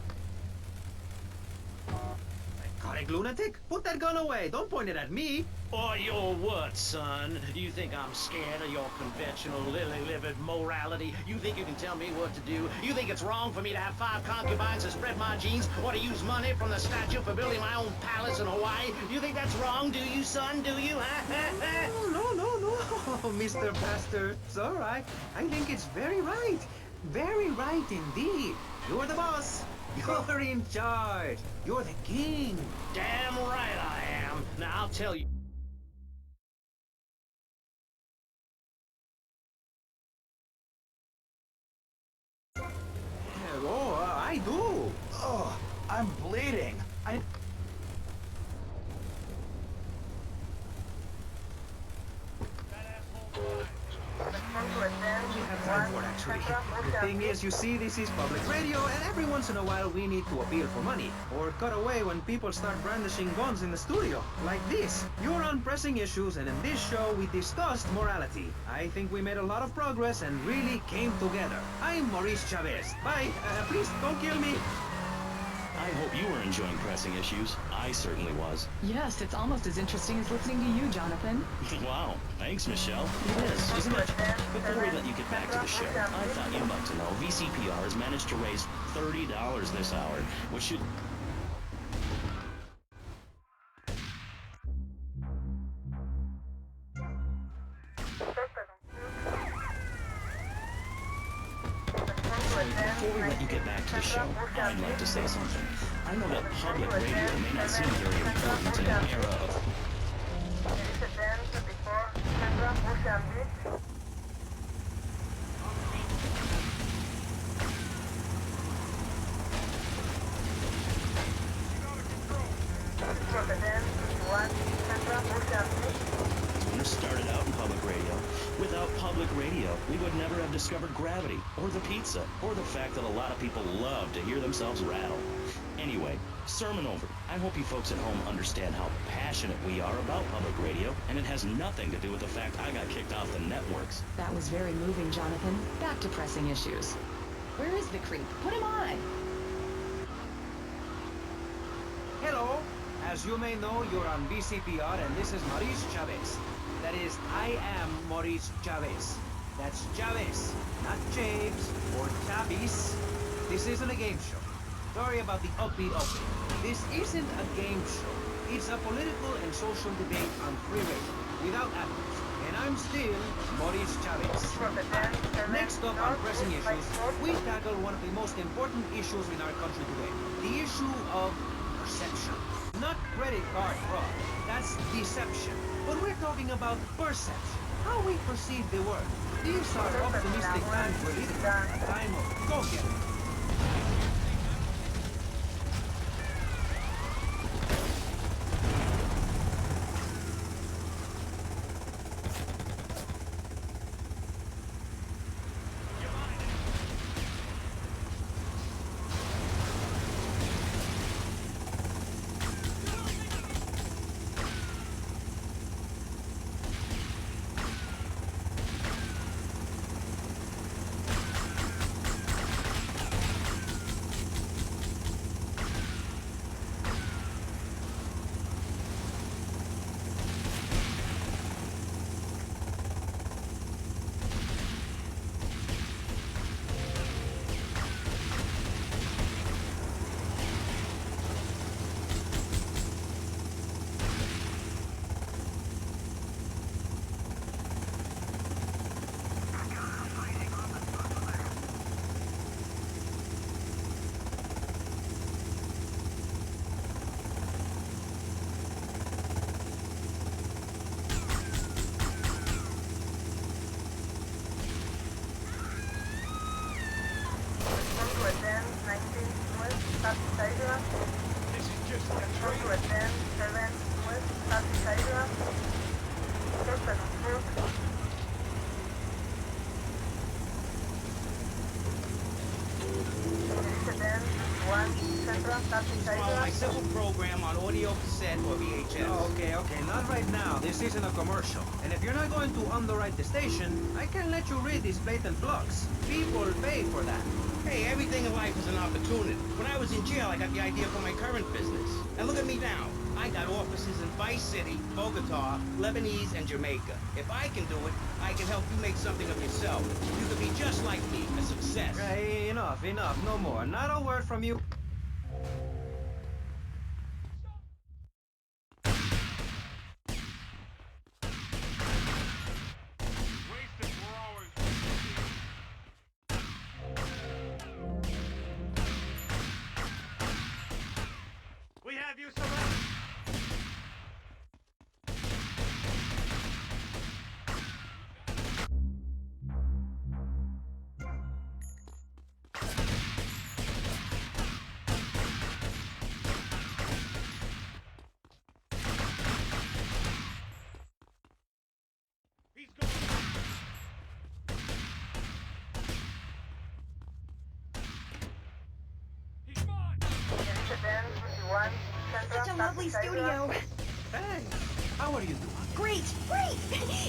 Psychotic lunatic? Put that gun away! Don't point it at me! Or your what, son? Do you think I'm scared of your conventional lily-livered morality? You think you can tell me what to do? You think it's wrong for me to have 5 concubines to spread my genes, or to use money from the statue for building my own palace in Hawaii? You think that's wrong, do you, son? Do you, huh? No, Mr. Pastor. It's all right. I think it's very right. Very right indeed. You're the boss. You're in charge. You're the king. Damn right I am. Now, I'll tell you. do? Oh, I'm bleeding. We have time for it, actually. The thing is, you see, this is public radio, and every once in a while we need to appeal for money. Or cut away when people start brandishing guns in the studio. Like this. You're on Pressing Issues, and in this show we discussed morality. I think we made a lot of progress and really came together. I'm Maurice Chavez. Bye. Please don't kill me. I hope you were enjoying Pressing Issues. I certainly was. Yes, it's almost as interesting as listening to you, Jonathan. Wow, thanks, Michelle. It is, isn't it? Before we let you get back to the show, I thought you'd like to know VCPR has managed to raise $30 this hour, which should... Before we let you get back to the show, I'd like to say something. I know that public radio may not seem very important in an era of... When this started out in public radio, without public radio, we would never have discovered gravity, or the pizza, or the fact that a lot of people love to hear themselves rattle. Anyway, sermon over. I hope you folks at home understand how passionate we are about public radio, and it has nothing to do with the fact I got kicked off the networks. That was very moving, Jonathan. Back to Pressing Issues. Where is the creep? Put him on! Hello. As you may know, you're on VCPR, and this is Maurice Chavez. That is, I am Maurice Chavez. That's Chavez, not James or Chavez. This isn't a game show. Sorry about the upbeat opening. This isn't a game show. It's a political and social debate on free radio, without adults. And I'm still Maurice Chavez. Next up on Pressing Issues, we tackle one of the most important issues in our country today. The issue of perception. Not credit card fraud. That's deception. But we're talking about perception. How we perceive the world. These are optimistic times we're living in. Time of go get it. This is just a train. My simple program on audio cassette or VHS. Okay, not right now. This isn't a commercial. And if you're not going to underwrite the station, I can let you read these blatant plugs. People pay for that. Hey, everything in life is an opportunity. When I was in jail, I got the idea for my current business. And look at me now. I got offices in Vice City, Bogota, Lebanese, and Jamaica. If I can do it, I can help you make something of yourself. You could be just like me, a success. Hey, enough. No more. Not a word from you. We have you surrounded. Such a lovely studio. Hey, how are you doing? Great, great.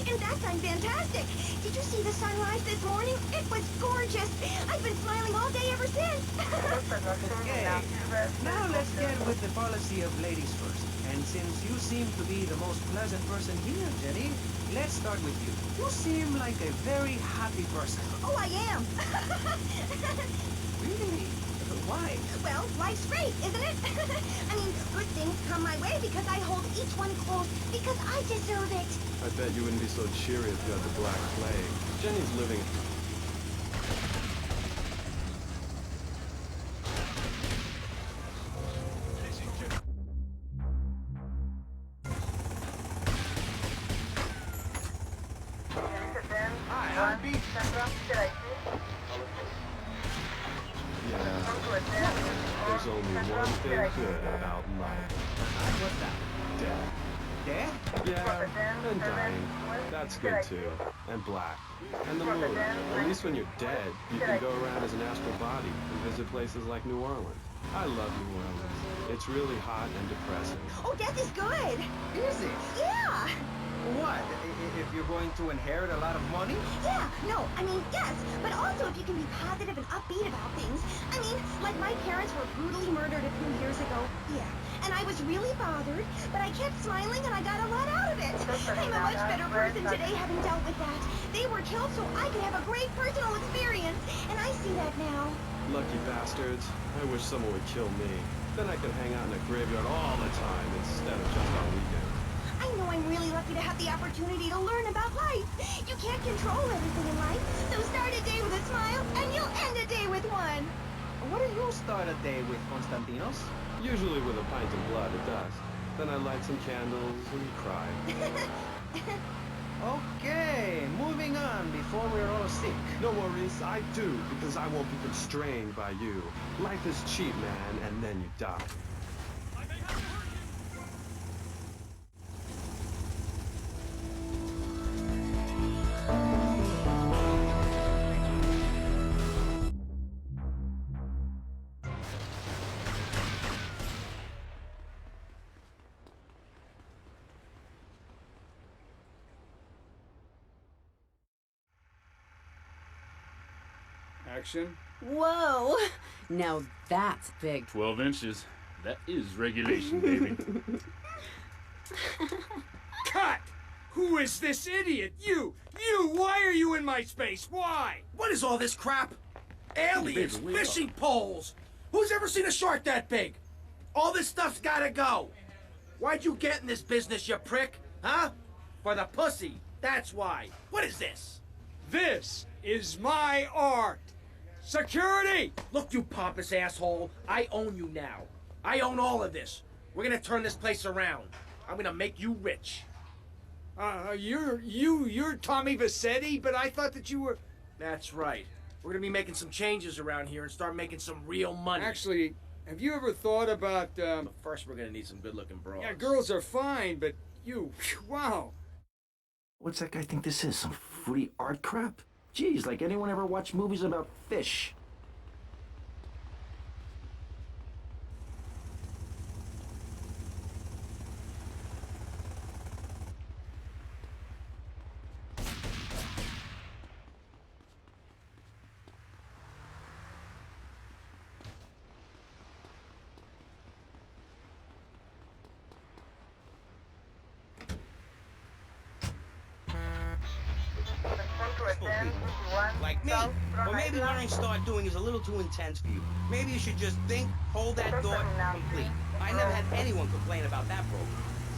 In fact, I'm fantastic. Did you see the sunrise this morning? It was gorgeous. I've been smiling all day ever since. Okay, now let's get with the policy of ladies first. And since you seem to be the most pleasant person here, Jenny, let's start with you. You seem like a very happy person. Oh, I am. Really? Why? Well, life's great, isn't it? I mean, good things come my way because I hold each one close because I deserve it. I bet you wouldn't be so cheery if you had the Black Plague. Jenny's living... Hi, Happy. Yeah, there's only one thing good about life. What's that? Death. Death? Yeah, and dying. That's good too. And black. And the moon. At least when you're dead, you can go around as an astral body and visit places like New Orleans. I love New Orleans. It's really hot and depressing. Oh, death is good. Is it? Yeah. What? If you're going to inherit a lot of money? Yeah, no, I mean, yes, but also if you can be positive and upbeat about things. I mean, like my parents were brutally murdered a few years ago. Yeah, and I was really bothered, but I kept smiling and I got a lot out of it. I'm a much better person today having dealt with that. They were killed so I could have a great personal experience, and I see that now. Lucky bastards. I wish someone would kill me. Then I could hang out in a graveyard all the time instead of just on weekends. I know I'm really lucky to have the opportunity to learn about life. You can't control everything in life, so start a day with a smile, and you'll end a day with one. What do you start a day with, Constantinos? Usually with a pint of blood, it does. Then I light some candles and cry. Okay, moving on before we're all sick. No worries, I do, because I won't be constrained by you. Life is cheap, man, and then you die. Action. Whoa! Now that's big. 12 inches. That is regulation, baby. Cut! Who is this idiot? You! Why are you in my space? Why? What is all this crap? Aliens, Baby, we fishing poles. Who's ever seen a shark that big? All this stuff's gotta go. Why'd you get in this business, you prick? Huh? For the pussy. That's why. What is this? This is my art. Security! Look, you pompous asshole. I own you now. I own all of this. We're gonna turn this place around. I'm gonna make you rich. You're Tommy Vassetti, but I thought that you were... That's right. We're gonna be making some changes around here and start making some real money. Actually, have you ever thought about, But first we're gonna need some good-looking bras. Yeah, girls are fine, but you... Wow. What's that guy think this is? Some free art crap? Geez, like anyone ever watch movies about fish? Like me. Or maybe what I start doing is a little too intense for you. Maybe you should just think, hold that thought, complete. I never had anyone complain about that program.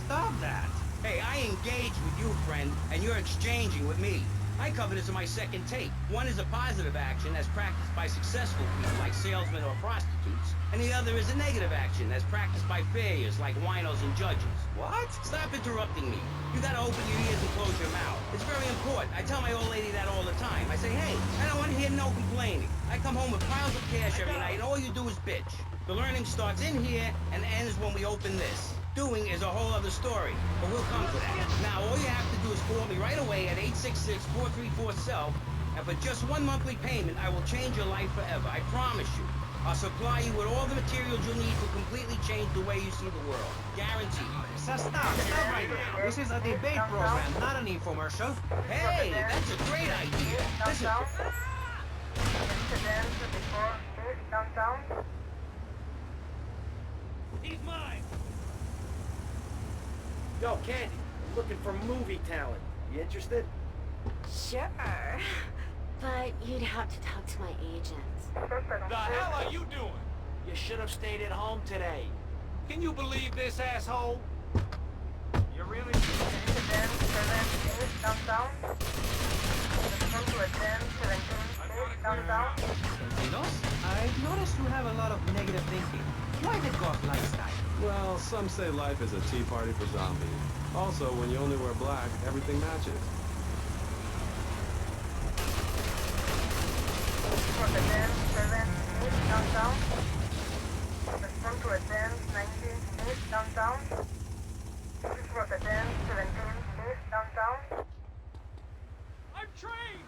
Stop that. Hey, I engage with you, friend, and you're exchanging with me. I cover this in my second take. One is a positive action as practiced by successful people like salesmen or prostitutes, and the other is a negative action as practiced by failures like winos and judges. What? Stop interrupting me. You gotta open your ears and close your mouth. It's very important. I tell my old lady that all the time. I say, hey, I don't want to hear no complaining. I come home with piles of cash every night, and all you do is bitch. The learning starts in here and ends when we open this. Doing is a whole other story, but we'll come to that. Now, all you have to do is call me right away at 866-434-SELF, and for just one monthly payment, I will change your life forever. I promise you. I'll supply you with all the materials you'll need to completely change the way you see the world. Guaranteed. So stop right now. This is a debate program, not an infomercial. Hey, that's a great idea. Listen. He's mine! Yo, Candy, I'm looking for movie talent. You interested? Sure. But you'd have to talk to my agent. The hell are you doing? You should have stayed at home today. Can you believe this, asshole? You really... I've noticed you have a lot of negative thinking. Why the goth lifestyle? Well, some say life is a tea party for zombies. Also, when you only wear black, everything matches. I'm trained!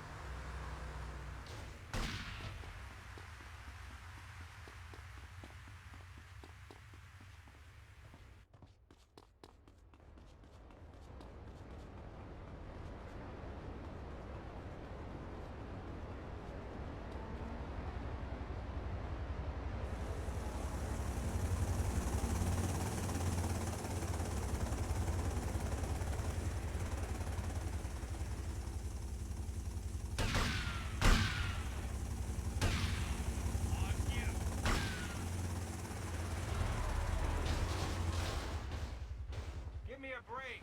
Give me a break.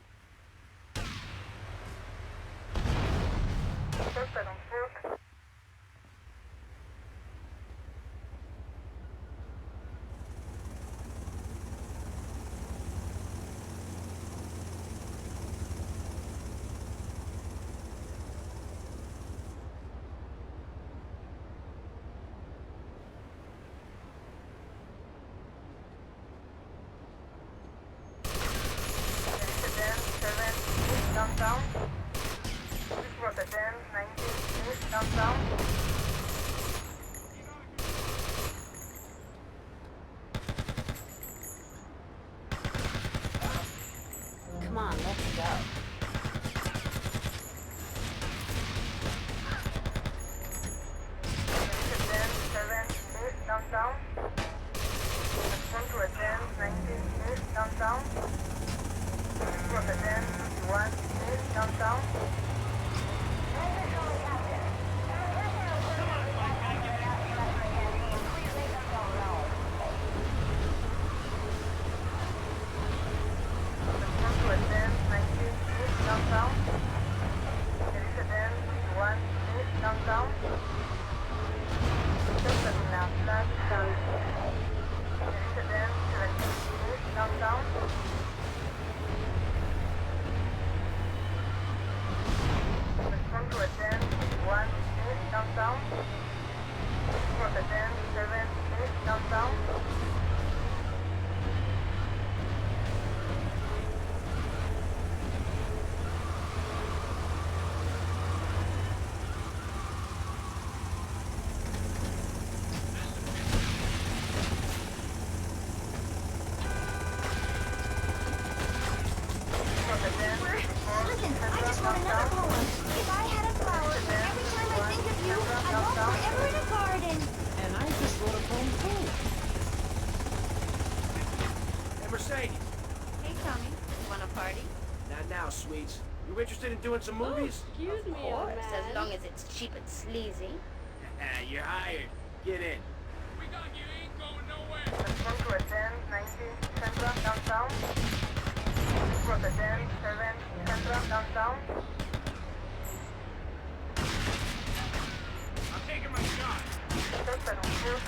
Downtown. This was a 10, 19, downtown. Come on, let's go. Downtown. Respond to a 10, 19, downtown. This was a 10, 51, downtown. Respond to a 10, 19, downtown. There is a 10, 51, downtown. Just as in our last time. There is a 10, 17, downtown. Respond to a 10, 1, downtown. For the 10, 7, downtown. Listen, I just wrote another poem. If I had a flower, every time I think of you, I walk forever in a garden. And I just wrote a poem too. Hey, Mercedes. Hey, Tommy. Want a party? Not now, sweets. You interested in doing some movies? Excuse me, old man. As long as it's cheap and sleazy. You're hired. Get in. We got you, ain't going nowhere. Respond to a 10, 19, central, downtown. For the 10, 7, central, downtown. I'm taking my shot. Just a shoot.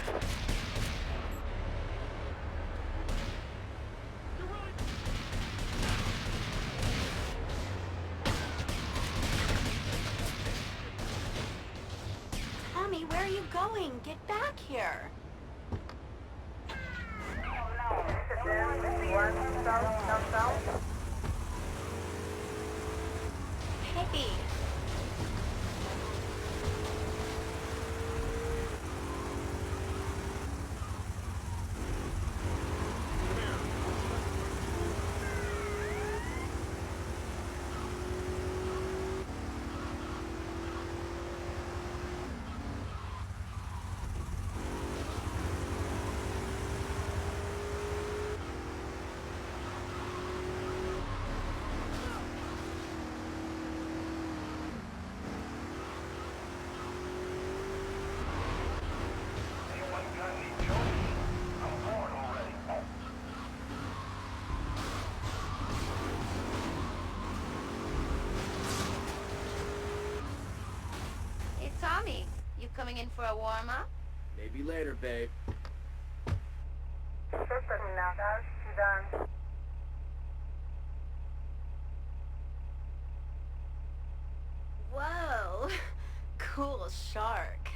Tommy, where are you going? Get back here. Downtown. Hey. Tommy, you coming in for a warm-up? Maybe later, babe. terminada, ciudad. Whoa, cool shark.